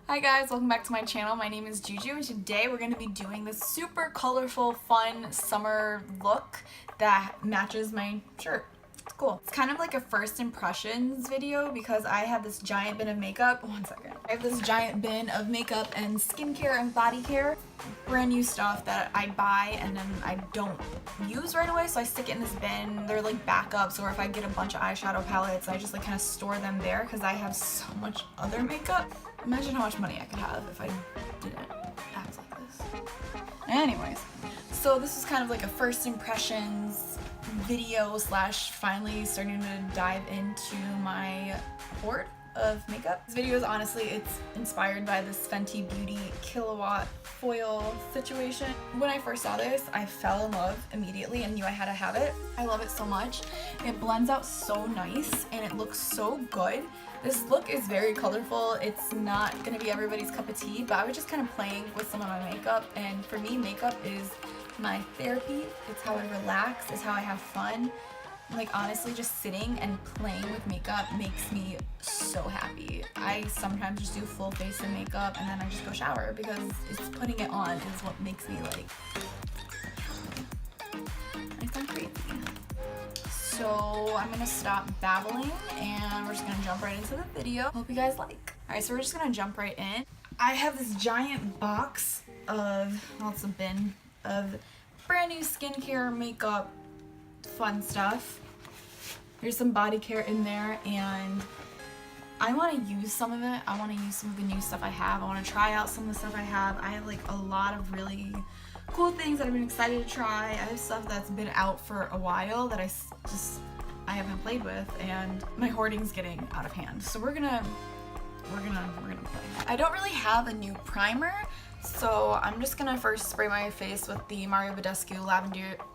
Hi guys, welcome back to my channel. My name is Juju and today we're going to be doing this super colorful, fun summer look that matches my shirt. It's cool. It's kind of like a first impressions video because I have this giant bin of makeup. One second. I have this giant bin of makeup and skincare and body care. Brand new stuff that I buy and then I don't use right away, so I stick it in this bin. They're like backups, or if I get a bunch of eyeshadow palettes, I just like kind of store them there because I have so much other makeup. Imagine how much money I could have if I didn't act like this. Anyways, so this is kind of like a first impressions video slash finally starting to dive into my hoard of makeup. This video is honestly, it's inspired by this Fenty Beauty Killawatt foil situation. When I first saw this, I fell in love immediately and knew I had to have it. I love it so much. It blends out so nice and it looks so good. This look is very colorful. It's not gonna be everybody's cup of tea, but I was just kind of playing with some of my makeup, and for me, makeup is my therapy. It's how I relax, it's how I have fun. Like honestly, just sitting and playing with makeup makes me so happy. I sometimes just do full face of makeup and then I just go shower because it's putting it on is what makes me like, I sound crazy. So I'm gonna stop babbling and we're just gonna jump right into the video. Hope you guys like. Alright, so we're just gonna jump right in. I have this giant box of, well, it's a bin of brand new skincare, makeup, fun stuff. There's some body care in there and I want to use some of it. I want to use some of the new stuff I have. I want to try out some of the stuff I have. I have like a lot of really cool things that I've been excited to try. I have stuff that's been out for a while that I haven't played with, and my hoarding's getting out of hand. So we're gonna play. I don't really have a new primer, so I'm just gonna first spray my face with the Badescu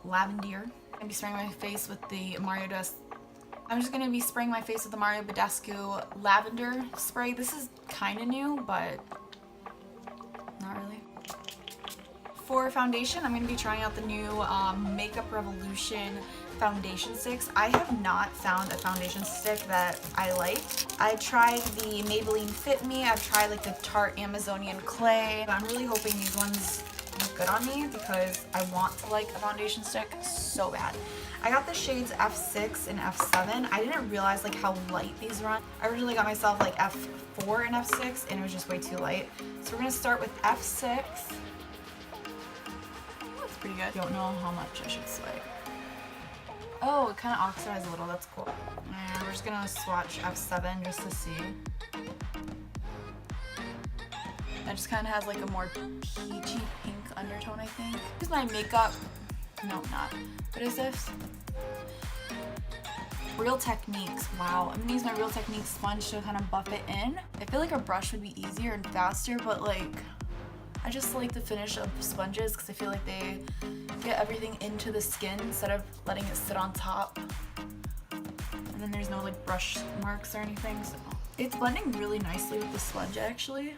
Lavender. I'm just gonna be spraying my face with the MUR Badescu Lavender spray. This is kind of new, but not really. For foundation, I'm going to be trying out the new Makeup Revolution foundation sticks. I have not found a foundation stick that I like. I tried the Maybelline Fit Me. I've tried like the Tarte Amazonian Clay. But I'm really hoping these ones look good on me because I want to like a foundation stick so bad. I got the shades F6 and F7. I didn't realize like how light these run. I originally got myself like F4 and F6 and it was just way too light. So we're going to start with F6. That's pretty good. Don't know how much I should sway. Oh, it kind of oxidized a little. That's cool. And we're just going to swatch F7 just to see. That just kind of has like a more peachy pink undertone, I think. Here's my makeup. No, not. What is this? Real Techniques. Wow. I'm gonna use my Real Techniques sponge to kind of buff it in. I feel like a brush would be easier and faster, but like, I just like the finish of sponges because I feel like they get everything into the skin instead of letting it sit on top. And then there's no like brush marks or anything, so. It's blending really nicely with the sponge actually.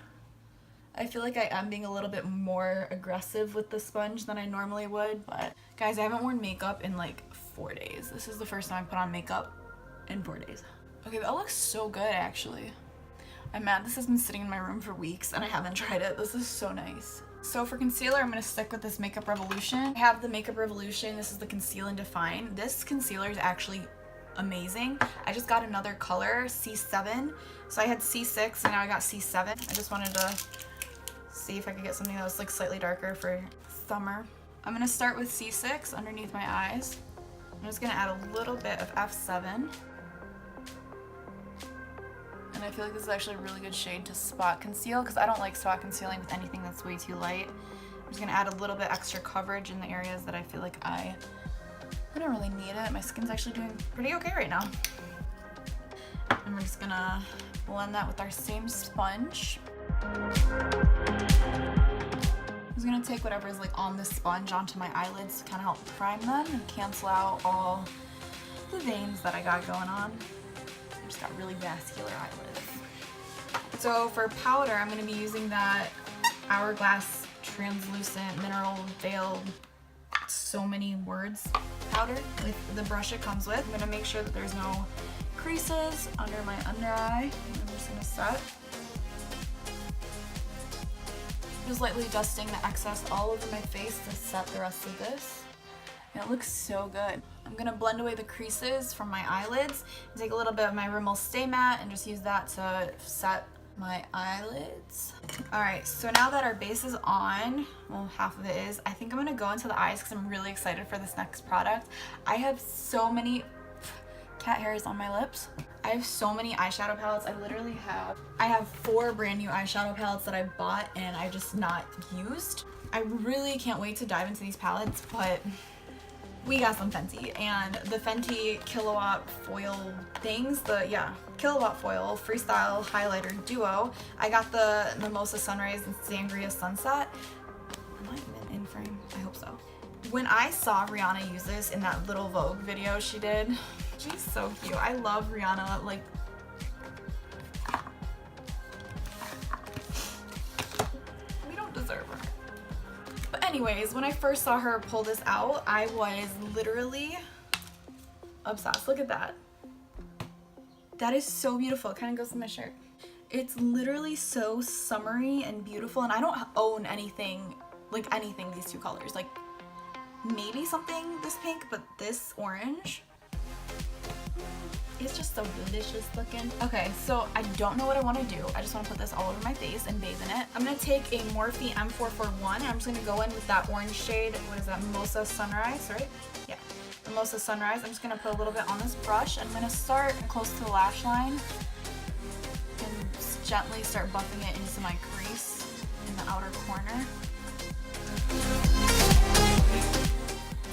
I feel like I am being a little bit more aggressive with the sponge than I normally would, but guys, I haven't worn makeup in like 4 days. This is the first time I put on makeup in 4 days. Okay, that looks so good actually. I'm mad this has been sitting in my room for weeks and I haven't tried it. This is so nice. So for concealer, I'm gonna stick with this Makeup Revolution. I have the Makeup Revolution. This is the Conceal and Define. This concealer is actually amazing. I just got another color, C7. So I had C6 and now I got C7. I just wanted to see if I could get something that was like slightly darker for summer. I'm gonna start with C6 underneath my eyes. I'm just gonna add a little bit of F7. And I feel like this is actually a really good shade to spot conceal because I don't like spot concealing with anything that's way too light. I'm just gonna add a little bit extra coverage in the areas that I feel like I don't really need it. My skin's actually doing pretty okay right now. And we're just gonna blend that with our same sponge. I'm just gonna take whatever is like on the sponge onto my eyelids to kind of help prime them and cancel out all the veins that I got going on. I just got really vascular eyelids. So for powder, I'm gonna be using that Hourglass translucent mineral veil so many words powder with the brush it comes with. I'm gonna make sure that there's no creases under my under eye. I'm just gonna set. Just lightly dusting the excess all over my face to set the rest of this. And it looks so good. I'm gonna blend away the creases from my eyelids and take a little bit of my Rimmel Stay Matte and just use that to set my eyelids. Alright, so now that our base is on, well, half of it is, I think I'm gonna go into the eyes because I'm really excited for this next product. I have so many cat hairs on my lips. I have so many eyeshadow palettes. I have 4 brand new eyeshadow palettes that I bought and I just not used. I really can't wait to dive into these palettes, but we got some Fenty, and the Fenty Killawatt foil things, Killawatt foil freestyle highlighter duo. I got the Mimosa Sunrise and Sangria Sunset. Am I even in frame? I hope so. When I saw Rihanna use this in that little Vogue video she did, she's so cute. I love Rihanna, like, we don't deserve her. But anyways, when I first saw her pull this out, I was literally obsessed. Look at that. That is so beautiful. It kind of goes with my shirt. It's literally so summery and beautiful, and I don't own anything, like anything these two colors. Like, maybe something this pink, but this orange, it's just so delicious looking. Okay, so I don't know what I want to do. I just want to put this all over my face and bathe in it. I'm going to take a Morphe M441 and I'm just going to go in with that orange shade. What is that? Mimosa Sunrise, right? Yeah, Mimosa Sunrise. I'm just going to put a little bit on this brush. I'm going to start close to the lash line and just gently start buffing it into my crease in the outer corner.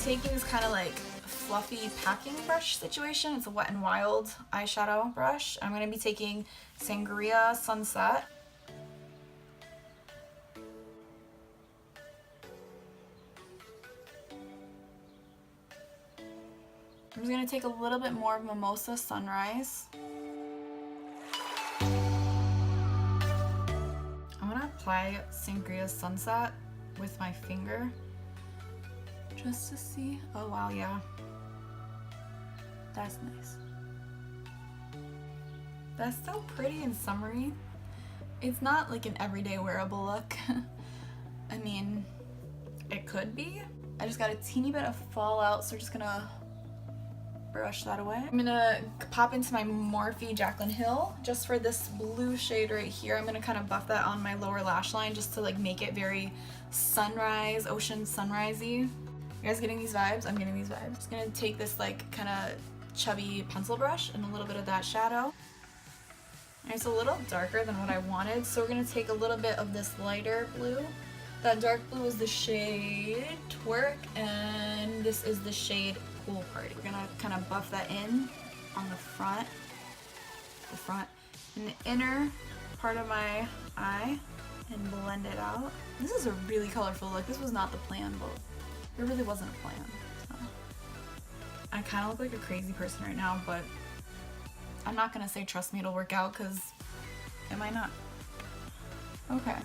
Taking this kind of like fluffy packing brush situation. It's a Wet n Wild eyeshadow brush. I'm going to be taking Sangria Sunset. I'm just going to take a little bit more of Mimosa Sunrise. I'm going to apply Sangria Sunset with my finger just to see. Oh wow, yeah. That's nice. That's so pretty and summery. It's not like an everyday wearable look. I mean, it could be. I just got a teeny bit of fallout, so we're just gonna brush that away. I'm gonna pop into my Morphe Jaclyn Hill just for this blue shade right here. I'm gonna kind of buff that on my lower lash line just to like make it very sunrise, ocean sunrisey. You guys getting these vibes? I'm getting these vibes. Just gonna take this like kind of chubby pencil brush and a little bit of that shadow. And it's a little darker than what I wanted, so we're gonna take a little bit of this lighter blue. That dark blue is the shade Twerk, and this is the shade Pool Party. We're gonna kind of buff that in on the front, and the inner part of my eye, and blend it out. This is a really colorful look. This was not the plan, but it really wasn't a plan. So. I kind of look like a crazy person right now, but I'm not gonna say trust me it'll work out, because it might not. Okay.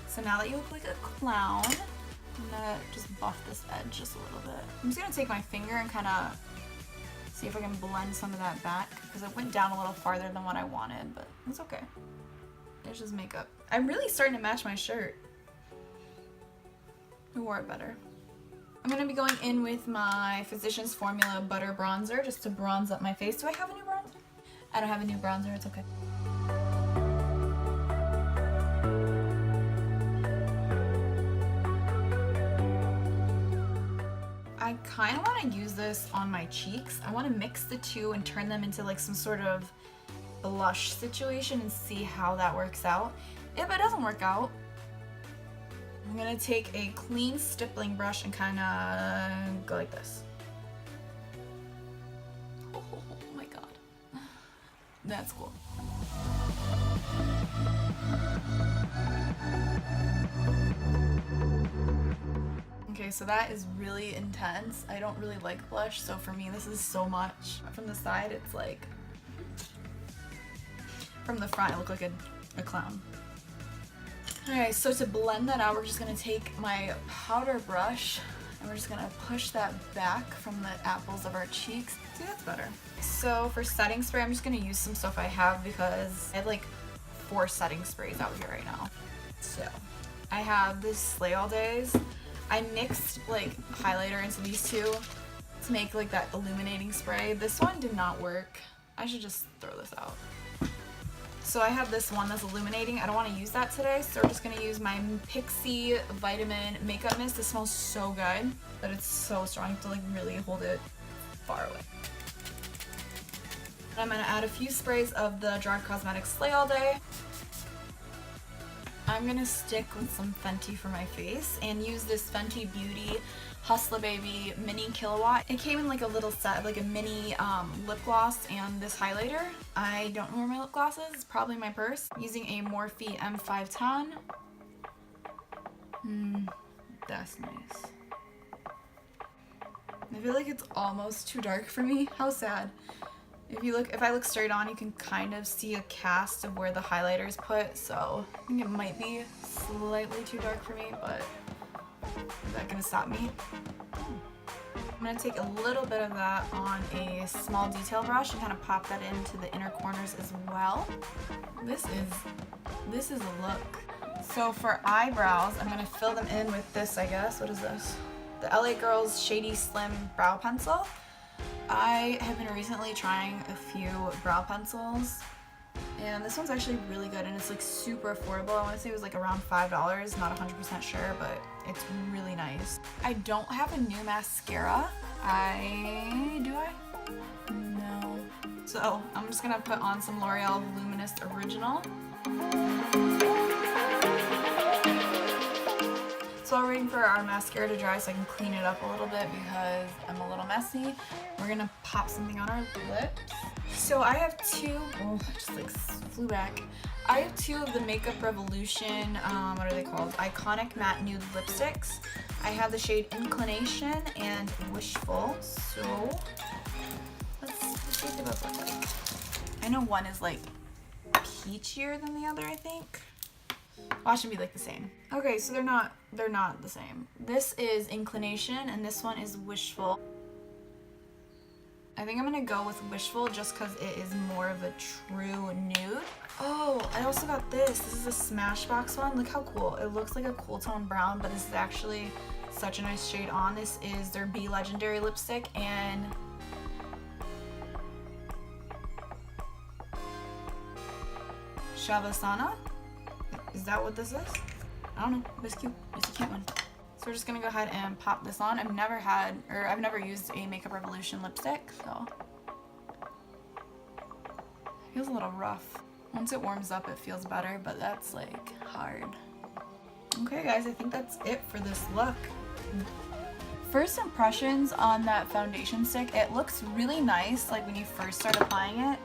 So now that you look like a clown, I'm gonna just buff this edge just a little bit. I'm just gonna take my finger and kind of see if I can blend some of that back, because it went down a little farther than what I wanted, but it's okay. It's just makeup. I'm really starting to match my shirt. Who wore it better? I'm gonna be going in with my Physicians Formula Butter Bronzer just to bronze up my face. Do I have a new bronzer? I don't have a new bronzer, it's okay. I kind of want to use this on my cheeks. I want to mix the two and turn them into like some sort of blush situation and see how that works out. If it doesn't work out, I'm going to take a clean stippling brush and kind of go like this. Oh my god. That's cool. Okay, so that is really intense. I don't really like blush, so for me this is so much. From the side it's like, from the front I look like a clown. Alright, so to blend that out, we're just going to take my powder brush and we're just going to push that back from the apples of our cheeks. See, that's better. So for setting spray, I'm just going to use some stuff I have because I have like 4 setting sprays out here right now. So I have this Slay All Days. I mixed like highlighter into these two to make like that illuminating spray. This one did not work. I should just throw this out. So I have this one that's illuminating. I don't want to use that today, so we're just going to use my Pixie Vitamin Makeup Mist. This smells so good, but it's so strong. You have to like really hold it far away. I'm going to add a few sprays of the Drug Cosmetics Slay All Day. I'm going to stick with some Fenty for my face and use this Fenty Beauty Hustla Baby Mini Killawatt. It came in like a little set, like a mini lip gloss and this highlighter. I don't know where my lip gloss is. It's probably in my purse. Using a Morphe M510. That's nice. I feel like it's almost too dark for me. How sad. If I look straight on, you can kind of see a cast of where the highlighter is put, so I think it might be slightly too dark for me, but is that gonna stop me? I'm gonna take a little bit of that on a small detail brush and kind of pop that into the inner corners as well. This is a look. So for eyebrows, I'm gonna fill them in with this, I guess. What is this? The LA Girls Shady Slim Brow Pencil. I have been recently trying a few brow pencils, and this one's actually really good, and it's like super affordable. I want to say it was like around $5, not 100% sure, but it's really nice. I don't have a new mascara. Do I? No. So I'm just gonna put on some L'Oreal Voluminous Original. So while we're waiting for our mascara to dry so I can clean it up a little bit because I'm a little messy, we're gonna pop something on our lips. So I have two, oh, I just like flew back. I have two of the Makeup Revolution, what are they called? Iconic Matte Nude Lipsticks. I have the shade Inclination and Wishful. So let's see what they both look like. I know one is like peachier than the other, I think. Watch them be like the same. Okay, so they're not the same. This is Inclination and this one is Wishful. I think I'm gonna go with Wishful just because it is more of a true nude. Oh, I also got this. This is a Smashbox one. Look how cool. It looks like a cool tone brown, but this is actually such a nice shade on. This is their Be Legendary lipstick and Shavasana. Is that what this is? I don't know, but it's cute. It's a cute one. So we're just gonna go ahead and pop this on. I've never used a Makeup Revolution lipstick, so it feels a little rough. Once it warms up, it feels better, but that's like hard. Okay guys, I think that's it for this look. First impressions on that foundation stick, it looks really nice like when you first start applying it.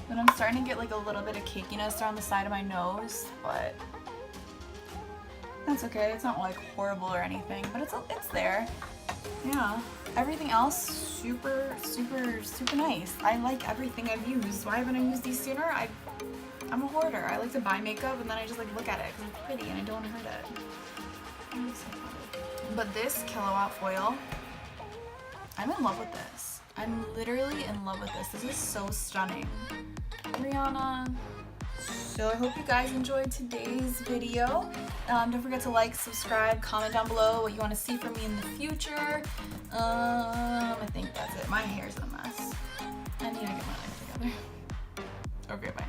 But I'm starting to get like a little bit of cakiness around the side of my nose, but that's okay. It's not like horrible or anything, but it's there. Yeah. Everything else, super nice. I like everything I've used. Why haven't I used these sooner? I'm a hoarder. I like to buy makeup and then I just like look at it because it's pretty and I don't want to hurt it. But this Killawatt foil, I'm in love with this. I'm literally in love with this. This is so stunning. Rihanna. So I hope you guys enjoyed today's video. Don't forget to like, subscribe, comment down below what you want to see from me in the future. I think that's it. My hair's a mess. I need to get my life together. Okay, bye.